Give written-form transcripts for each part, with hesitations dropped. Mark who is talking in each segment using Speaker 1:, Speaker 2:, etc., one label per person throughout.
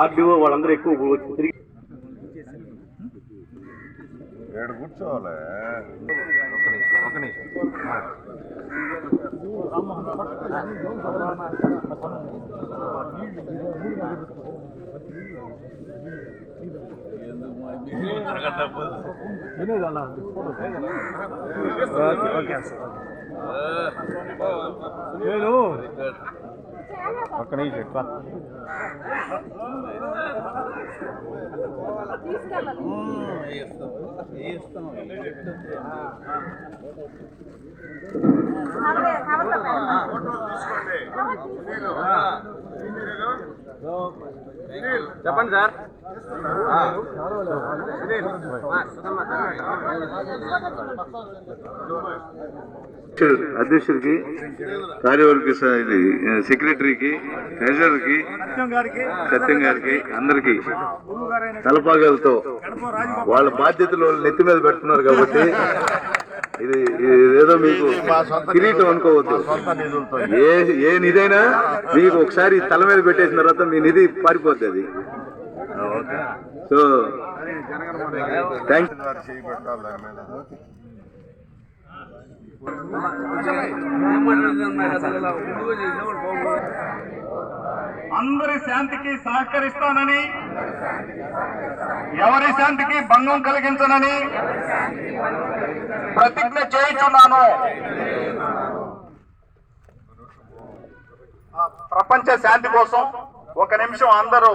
Speaker 1: RDO వాళ్ళందరూ ఎక్కువ తిరిగి
Speaker 2: కూర్చోవాలి. ఒక నిమిషం ఒక్క నిమిషం ఎక్కువ చెప్పండి సార్.
Speaker 3: అధ్యక్షుడికి, కార్యవర్గ సెక్రటరీకి, ట్రెజరర్కి, సత్యం గారికి అందరికి తలపాగాలతో వాళ్ళ బాధ్యతలు నెత్తి మీద పెడుతున్నారు కాబట్టి ఇది ఏదో మీకు కిరీటం అనుకోవద్దు. ఏ నిధైనా మీకు ఒకసారి తల మీద పెట్టేసిన తర్వాత మీ నిధి పారిపోద్ది. అది సో థ్యాంక్
Speaker 4: అందరి శాంతికి సహకరిస్తానని, ఎవరి శాంతికి భంగం కలిగించనని ప్రతిజ్ఞ చేయించున్నాను. ప్రపంచ శాంతి కోసం ఒక నిమిషం అందరూ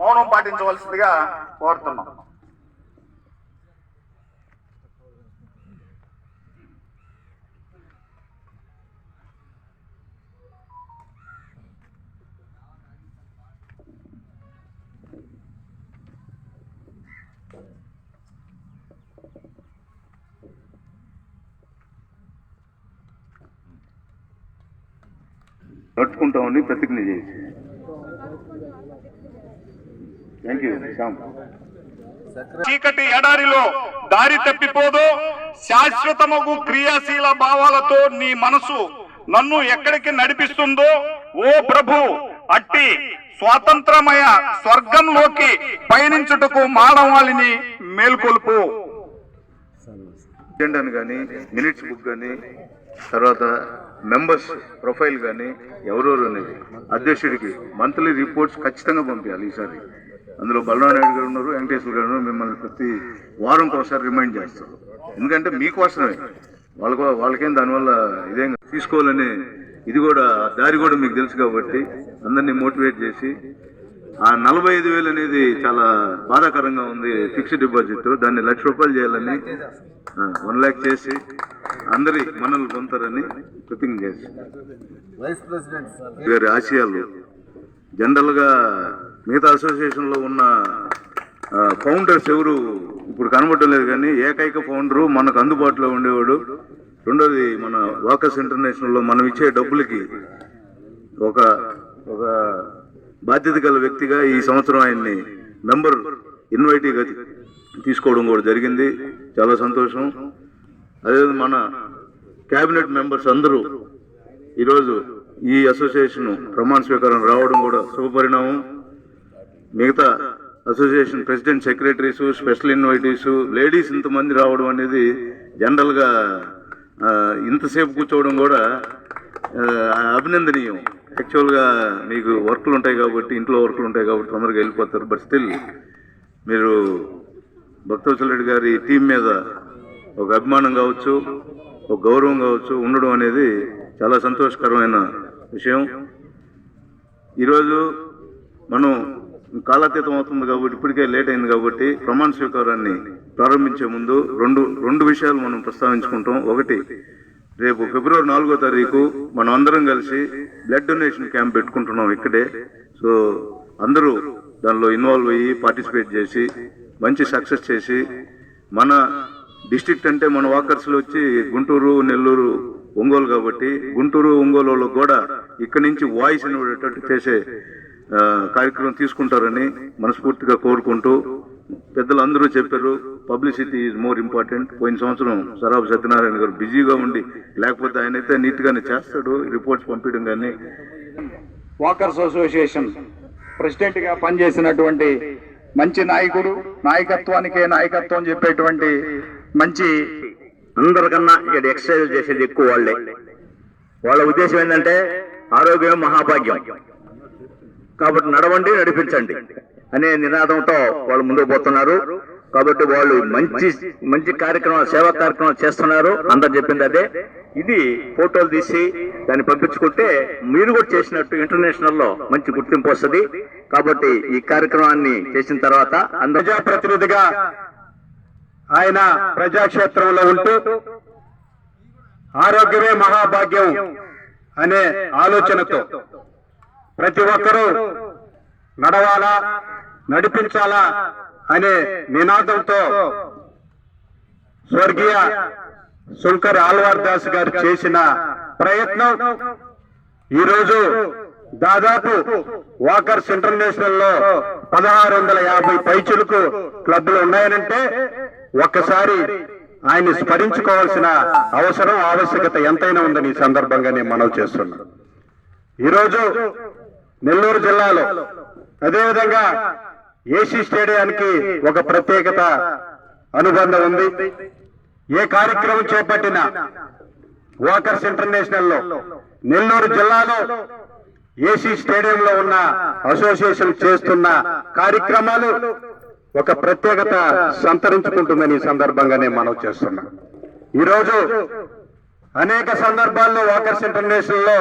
Speaker 4: మౌనం పాటించవలసిందిగా కోరుతున్నాం.
Speaker 3: పట్టుకుంటామని ప్రతిజ్ఞ చేసి థ్యాంక్ యూ.
Speaker 4: చీకటి ఎడారిలో దారి తప్పిపోదు. శాశ్వతమగు క్రియాశీల భావాలతో నీ మనసు నన్ను ఎక్కడికి నడిపిస్తుందో ఓ ప్రభు, అట్టి స్వాతంత్రమయ స్వర్గంలోకి పయనించుటకు మానవాళిని మేల్కొల్పు.
Speaker 3: అజెండాను కానీ, మినిట్స్ బుక్ కానీ, తర్వాత మెంబర్స్ ప్రొఫైల్ కానీ ఎవరెవరు అనేది అధ్యక్షుడికి మంత్లీ రిపోర్ట్స్ ఖచ్చితంగా పంపించాలి. ఈసారి అందులో బలరాం నాయుడు గారు ఉన్నారు, వెంకటేశ్వర గారు ఉన్నారు. మిమ్మల్ని ప్రతి వారంకి ఒకసారి రిమైండ్ చేస్తారు. ఎందుకంటే మీకోసమే, వాళ్ళకేం దానివల్ల ఇదేం తీసుకోవాలని ఇది కూడా దారి కూడా మీకు తెలుసు కాబట్టి అందరినీ మోటివేట్ చేసి ఆ 45,000 అనేది చాలా బాధాకరంగా ఉంది. ఫిక్స్డ్ డిపాజిట్ దాన్ని ₹1,00,000 చేయాలని 1 lakh చేసి అందరి మనల్ని పొందుతారని ప్రతిజ్ఞ చేసి
Speaker 2: వైస్ ప్రెసిడెంట్
Speaker 3: గారి ఆశయాలు జనరల్గా మిగతా అసోసియేషన్లో ఉన్న ఫౌండర్స్ ఎవరు ఇప్పుడు కనబడటం లేదు, కానీ ఏకైక ఫౌండరు మనకు అందుబాటులో ఉండేవాడు. రెండోది మన వాకర్స్ ఇంటర్నేషనల్లో మనం ఇచ్చే డబ్బులకి ఒక బాధ్యత గల వ్యక్తిగా ఈ సంవత్సరం ఆయన్ని మెంబర్ ఇన్వైటీగా తీసుకోవడం కూడా జరిగింది. చాలా సంతోషం. అదే మన క్యాబినెట్ మెంబర్స్ అందరూ ఈరోజు ఈ అసోసియేషన్ ప్రమాణ స్వీకారం రావడం కూడా శుభపరిణామం. మిగతా association president, secretaries, special invitees, ladies ఇంతమంది రావడం అనేది జనరల్గా ఇంతసేపు కూర్చోవడం కూడా అభినందనీయం. యాక్చువల్గా మీకు వర్క్లు ఉంటాయి కాబట్టి, ఇంట్లో వర్క్లు ఉంటాయి కాబట్టి తొందరగా వెళ్ళిపోతారు. బట్ స్టిల్ మీరు భక్తవత్సల రెడ్డి గారి టీం మీద ఒక అభిమానం కావచ్చు, ఒక గౌరవం కావచ్చు ఉండడం అనేది చాలా సంతోషకరమైన విషయం. ఈరోజు మనం కాలాతీతం అవుతుంది కాబట్టి, ఇప్పటికే లేట్ అయింది కాబట్టి ప్రమాణ స్వీకారాన్ని ప్రారంభించే ముందు రెండు విషయాలు మనం ప్రస్తావించుకుంటాం. ఒకటి, రేపు ఫిబ్రవరి 4వ తారీఖు మనం అందరం కలిసి బ్లడ్ డొనేషన్ క్యాంప్ పెట్టుకుంటున్నాం ఇక్కడే. సో అందరూ దానిలో ఇన్వాల్వ్ అయ్యి పార్టిసిపేట్ చేసి మంచి సక్సెస్ చేసి, మన డిస్ట్రిక్ట్ అంటే మన వాకర్స్లో వచ్చి గుంటూరు, నెల్లూరు, ఒంగోలు కాబట్టి గుంటూరు, ఒంగోలు వాళ్ళకు కూడా ఇక్కడి నుంచి వాయిస్ వినబడేటట్టు చేసే కార్యక్రమం తీసుకుంటారని మనస్ఫూర్తిగా కోరుకుంటూ, పెద్దలు అందరూ చెప్పారు పబ్లిసిటీ ఈజ్ మోర్ ఇంపార్టెంట్. పోయిన సంవత్సరం సరాబ్ సత్యనారాయణ గారు బిజీగా ఉండి, లేకపోతే ఆయన అయితే నీట్గానే చేస్తాడు రిపోర్ట్స్ పంపించడం. కానీ
Speaker 4: వాకర్స్ అసోసియేషన్ ప్రెసిడెంట్గా పనిచేసినటువంటి మంచి నాయకుడు, నాయకత్వానికే నాయకత్వం చెప్పేటువంటి మంచి.
Speaker 1: అందరికన్నా ఇక్కడ ఎక్సర్సైజ్ చేసేది ఎక్కువ వాళ్ళే. వాళ్ళ ఉద్దేశం ఏంటంటే ఆరోగ్యం మహాభాగ్యం, కాబట్టి నడవండి నడిపించండి అనే నినాదంతో వాళ్ళు ముందుకు పోతున్నారు. కాబట్టి వాళ్ళు మంచి మంచి కార్యక్రమాలు, సేవా కార్యక్రమాలు చేస్తున్నారు. అందరు చెప్పింది అదే. ఇది ఫోటోలు తీసి దాన్ని పంపించుకుంటే మీరు కూడా చేసినట్టు ఇంటర్నేషనల్ లో మంచి గుర్తింపు వస్తుంది. కాబట్టి ఈ కార్యక్రమాన్ని చేసిన తర్వాత
Speaker 4: ప్రజాప్రతినిధిగా ఆయన ప్రజాక్షేత్రంలో ఉంటూ ఆరోగ్యమే మహాభాగ్యం అనే ఆలోచనతో ప్రతి ఒక్కరూ నడవాలా, నడిపించాలా అనే నినాదంతో స్వర్గీయ శంకర్ ఆళ్వార్ దాస్ గారు చేసిన ప్రయత్నం ఈరోజు దాదాపు వాకర్స్ ఇంటర్నేషనల్ లో 1650 పైచులకు క్లబ్లు ఉన్నాయనంటే ఒక్కసారి ఆయన్ని స్మరించుకోవాల్సిన అవసరం, ఆవశ్యకత ఎంతైనా ఉందని ఈ సందర్భంగా నేను మనవి చేస్తున్నాను. ఈరోజు నెల్లూరు జిల్లాలో అదేవిధంగా ఏసీ స్టేడియానికి ఒక ప్రత్యేకత అనుబంధం ఉంది. ఏ కార్యక్రమం చేపట్టినా వాకర్స్ ఇంటర్నేషనల్ లో నెల్లూరు జిల్లాలో ఏసీ స్టేడియంలో ఉన్న అసోసియేషన్ చేస్తున్న కార్యక్రమాలు ఒక ప్రత్యేకత సంతరించుకుంటుందని ఈ సందర్భంగా నేను మనవి చేస్తున్నా. ఈరోజు అనేక సందర్భాల్లో వాకర్స్ ఇంటర్నేషనల్ లో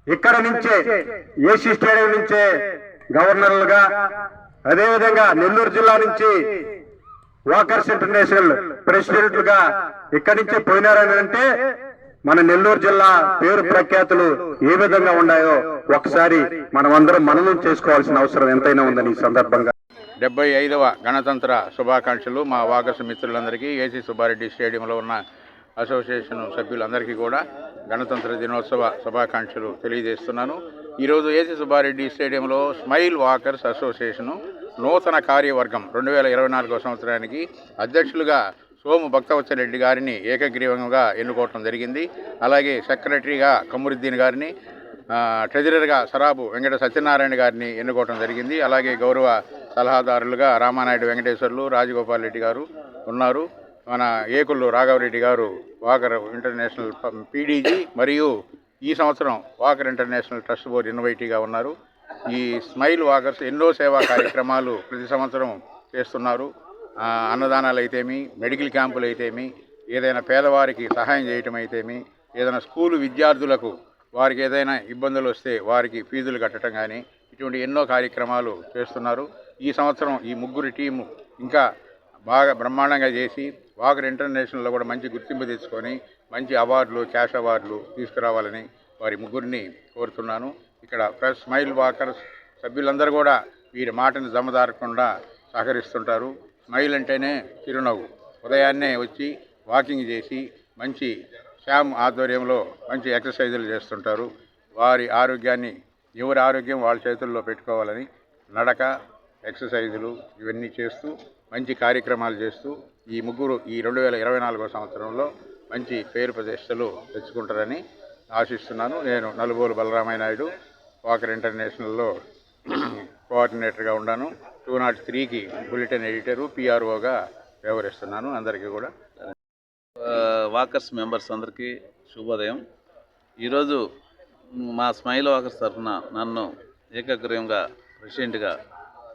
Speaker 4: ఇక్కడ నుంచే, ఏసీ స్టేడియం నుంచే గవర్నర్లుగా, అదేవిధంగా నెల్లూరు జిల్లా నుంచి వాకర్స్ ఇంటర్నేషనల్ ప్రెసిడెంట్లుగా ఇక్కడి నుంచే పోయినారని అంటే మన నెల్లూరు జిల్లా పేరు ప్రఖ్యాతులు ఏ విధంగా ఉన్నాయో ఒకసారి మనమందరం మననం చేసుకోవాల్సిన అవసరం ఎంతైనా ఉందని ఈ సందర్భంగా
Speaker 5: 75వ గణతంత్ర శుభాకాంక్షలు మా వాకర్స్ మిత్రులందరికీ, ఏసీ సుబ్బారెడ్డి స్టేడియంలో ఉన్న అసోసియేషన్ సభ్యులందరికీ కూడా గణతంత్ర దినోత్సవ శుభాకాంక్షలు తెలియజేస్తున్నాను. ఈరోజు ఏసీ సుబ్బారెడ్డి స్టేడియంలో స్మైల్ వాకర్స్ అసోసియేషను నూతన కార్యవర్గం 2024వ సంవత్సరానికి అధ్యక్షులుగా సోము భక్తవత్సరెడ్డి గారిని ఏకగ్రీవంగా ఎన్నుకోవటం జరిగింది. అలాగే సెక్రటరీగా కమరుద్దీన్ గారిని, ట్రెజరర్గా సరాబు వెంకట సత్యనారాయణ గారిని ఎన్నుకోవటం జరిగింది. అలాగే గౌరవ సలహాదారులుగా రామానాయుడు వెంకటేశ్వర్లు, రాజగోపాల్ రెడ్డి గారు ఉన్నారు. మన ఏకుళ్ళు రాఘవరెడ్డి గారు వాకర్ ఇంటర్నేషనల్ పీడీజీ మరియు ఈ సంవత్సరం వాకర్ ఇంటర్నేషనల్ ట్రస్ట్ బోర్డు ఇన్వైటీగా ఉన్నారు. ఈ స్మైల్ వాకర్స్ ఎన్నో సేవా కార్యక్రమాలు ప్రతి సంవత్సరం చేస్తున్నారు. అన్నదానాలు అయితేమి, మెడికల్ క్యాంపులు అయితేమి, ఏదైనా పేదవారికి సహాయం చేయటం అయితేమి, ఏదైనా స్కూలు విద్యార్థులకు వారికి ఏదైనా ఇబ్బందులు వస్తే వారికి ఫీజులు కట్టడం కానీ, ఇటువంటి ఎన్నో కార్యక్రమాలు చేస్తున్నారు. ఈ సంవత్సరం ఈ ముగ్గురు టీము ఇంకా బాగా బ్రహ్మాండంగా చేసి వాకర్ ఇంటర్నేషనల్లో కూడా మంచి గుర్తింపు తెచ్చుకొని మంచి అవార్డులు, క్యాష్ అవార్డులు తీసుకురావాలని వారి ముగ్గురిని కోరుతున్నాను. ఇక్కడ ప్రెస్ స్మైల్ వాకర్స్ సభ్యులందరూ కూడా వీరి మాటను జమదారకుండా సహకరిస్తుంటారు. స్మైల్ అంటేనే చిరునవ్వు. ఉదయాన్నే వచ్చి వాకింగ్ చేసి మంచి శ్యామ్ ఆధ్వర్యంలో మంచి ఎక్సర్సైజులు చేస్తుంటారు. వారి ఆరోగ్యాన్ని, ఎవరి ఆరోగ్యం వాళ్ళ చేతుల్లో పెట్టుకోవాలని నడక, ఎక్సర్సైజులు ఇవన్నీ చేస్తూ మంచి కార్యక్రమాలు చేస్తూ ఈ ముగ్గురు ఈ 2024వ సంవత్సరంలో మంచి పేరు ప్రతిష్టలు తెచ్చుకుంటారని ఆశిస్తున్నాను. నేను నలుబోలు బలరామయ్య నాయుడు వాకర్ ఇంటర్నేషనల్లో కోఆర్డినేటర్గా ఉన్నాను. 203కి బులెటిన్ ఎడిటరు, పిఆర్ఓగా వ్యవహరిస్తున్నాను. అందరికీ కూడా
Speaker 6: వాకర్స్ మెంబర్స్ అందరికీ శుభోదయం. ఈరోజు మా స్మైల్ వాకర్స్ తరఫున నన్ను ఏకగ్రీవంగా ప్రెసిడెంట్గా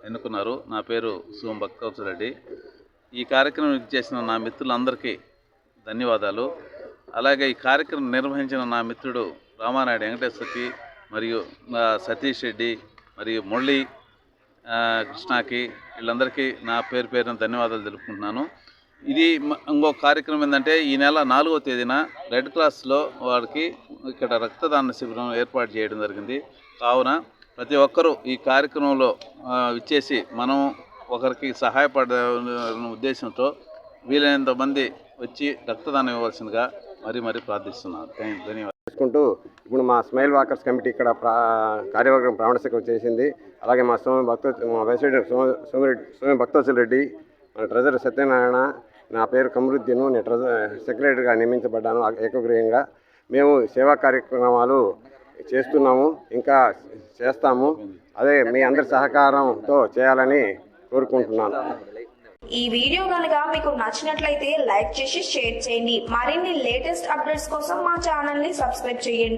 Speaker 6: ఎన్నుకున్నారు. నా పేరు సోము భక్తవత్సరెడ్డి. ఈ కార్యక్రమం చేసిన నా మిత్రులందరికీ ధన్యవాదాలు. అలాగే ఈ కార్యక్రమం నిర్వహించిన నా మిత్రుడు రామానాయుడు వెంకటేశ్వర్కి మరియు సతీష్ రెడ్డి మరియు మురళి కృష్ణకి, వీళ్ళందరికీ నా పేరున ధన్యవాదాలు తెలుపుకుంటున్నాను. ఇది ఇంకో కార్యక్రమం ఏంటంటే ఈ నెల 4వ తేదీన రెడ్ క్రాస్లో వారికి ఇక్కడ రక్తదాన శిబిరం ఏర్పాటు చేయడం జరిగింది. కావున ప్రతి ఒక్కరూ ఈ కార్యక్రమంలో ఇచ్చేసి మనం ఒకరికి సహాయపడే ఉద్దేశంతో వీలైనంత మంది వచ్చి రక్తదానం ఇవ్వాల్సిందిగా మరీ ప్రార్థిస్తున్నాను. ధన్యవాదాలు.
Speaker 7: చేసుకుంటూ ఇప్పుడు మా స్మైల్ వాకర్స్ కమిటీ ఇక్కడ కార్యవర్గం ప్రమాణ స్వీకారం చేసింది. అలాగే మా ప్రెసిడెంట్ సోము భక్తవత్సరెడ్డి, మన ట్రెజరర్ సత్యనారాయణ, నా పేరు కమరుద్దీన్, నేను సెక్రటరీగా నియమించబడ్డాను ఏకగ్రీవంగా. మేము సేవా కార్యక్రమాలు చేస్తున్నాము, ఇంకా చేస్తాము. అదే మీ అందరి సహకారంతో చేయాలని కోరుకుంటున్నాను.
Speaker 8: ఈ వీడియో కనుక మీకు నచ్చినట్లయితే లైక్ చేసి షేర్ చేయండి. మరిన్ని లేటెస్ట్ అప్డేట్స్ కోసం మా ఛానల్ ని సబ్స్క్రైబ్ చేయండి.